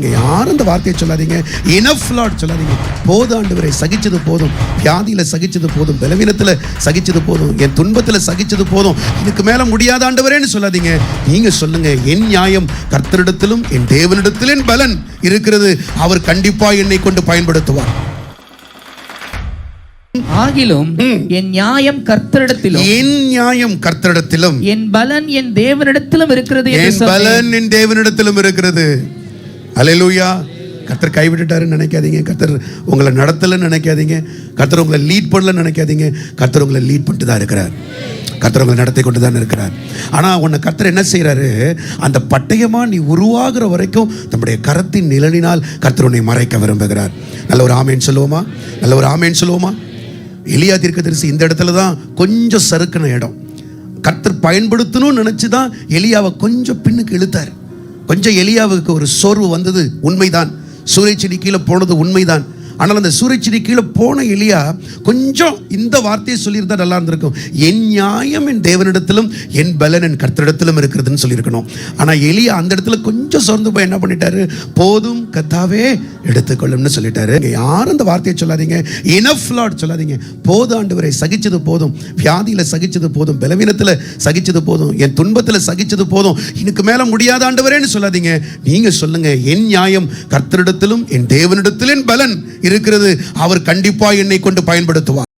யாரும் இந்த வார்த்தையை சொல்லாதீங்க. இனஃப் லார்ட் சொல்லாதீங்க. போதும் ஆண்டவரே, சகிச்சது போதும். வியாதியில சகிச்சது போதும், பலவீனத்துல சகிச்சது போதும், என் துன்பத்துல சகிச்சது போதும், இதுக்கு மேல முடியாத ஆண்டவரேன்னு சொல்லாதீங்க. நீங்க சொல்லுங்க, என் நியாயம் கர்த்தரிடத்திலும் என் தேவனிடத்திலும் என் பலன் இருக்கிறது. அவர் கண்டிப்பா என்னை கொண்டு பயன்படுத்துவார். ஆகிலும் என் நியாயம் கர்த்தரிடத்திலும் என் நியாயம் கர்த்தரிடத்திலும் என் பலன் என் தேவனிடத்திலும் இருக்கிறது. என் பலன் என் தேவனிடத்திலும் இருக்கிறது. அல்லேலூயா. கர்த்தர் கைவிட்டுட்டாருன்னு நினைக்காதீங்க. கர்த்தர் உங்களை நடத்தலன்னு நினைக்காதீங்க. கர்த்தர் உங்களை லீட் பண்ணலன்னு நினைக்காதீங்க. கர்த்தர் உங்களை லீட் பண்ணிட்டு தான் இருக்கிறார். கர்த்தர் உங்களை நடத்தி கொண்டு தான் இருக்கிறார். ஆனால் உன்னை கர்த்தர் என்ன செய்கிறாரு? அந்த பட்டயமா நீ உருவாகிற வரைக்கும் நம்முடைய கரத்தின் நிழலினால் கர்த்தர் உன்னை மறைக்க விரும்புகிறார். நல்ல ஒரு ஆமேன் சொல்லுவோமா? நல்ல ஒரு ஆமேன் சொல்லுவோமா? எலியா தீர்க்கதரிசி இந்த இடத்துல தான் கொஞ்சம் சறுக்கின இடம். கர்த்தர் பயன்படுத்தணும்னு நினச்சி தான் எலியாவை கொஞ்சம் பின்னுக்கு இழுத்தார். கொஞ்சம் எலியாவுக்கு ஒரு சோர்வு வந்தது, உண்மைதான். சூரியச்செடி கீழே போனது உண்மைதான். ஆனால் அந்த சூரியச்செடி கீழே போன எலியா கொஞ்சம் இந்த வார்த்தையை சொல்லியிருந்தா நல்லா இருந்திருக்கும். என் நியாயம் என் தேவனிடத்திலும் என் பலன் என் கர்த்தரிடத்திலும் இருக்கிறதுன்னு சொல்லியிருக்கணும். ஆனால் எலியா அந்த இடத்துல கொஞ்சம் சோர்ந்து போய் என்ன பண்ணிட்டாரு? போதும் கர்த்தாவே எடுத்துக்கொள்ளும்னு சொல்லிட்டாரு. யாரும் இந்த வார்த்தையை சொல்லாதீங்க. இனஃப் லார்ட் சொல்லாதீங்க. போதும் ஆண்டவரே, சகிச்சது போதும். வியாதியில சகிச்சது போதும், பலவீனத்துல சகிச்சது போதும், என் துன்பத்துல சகிச்சது போதும், இதுக்கு மேல முடியாத ஆண்டவரேன்னு சொல்லாதீங்க. நீங்க சொல்லுங்க, என் நியாயம் கர்த்தரிடத்திலும் என் தேவனிடத்திலும் என் பலன் இருக்கிறது. அவர் கண்டிப்பா என்னை கொண்டு பயன்படுத்துவார்.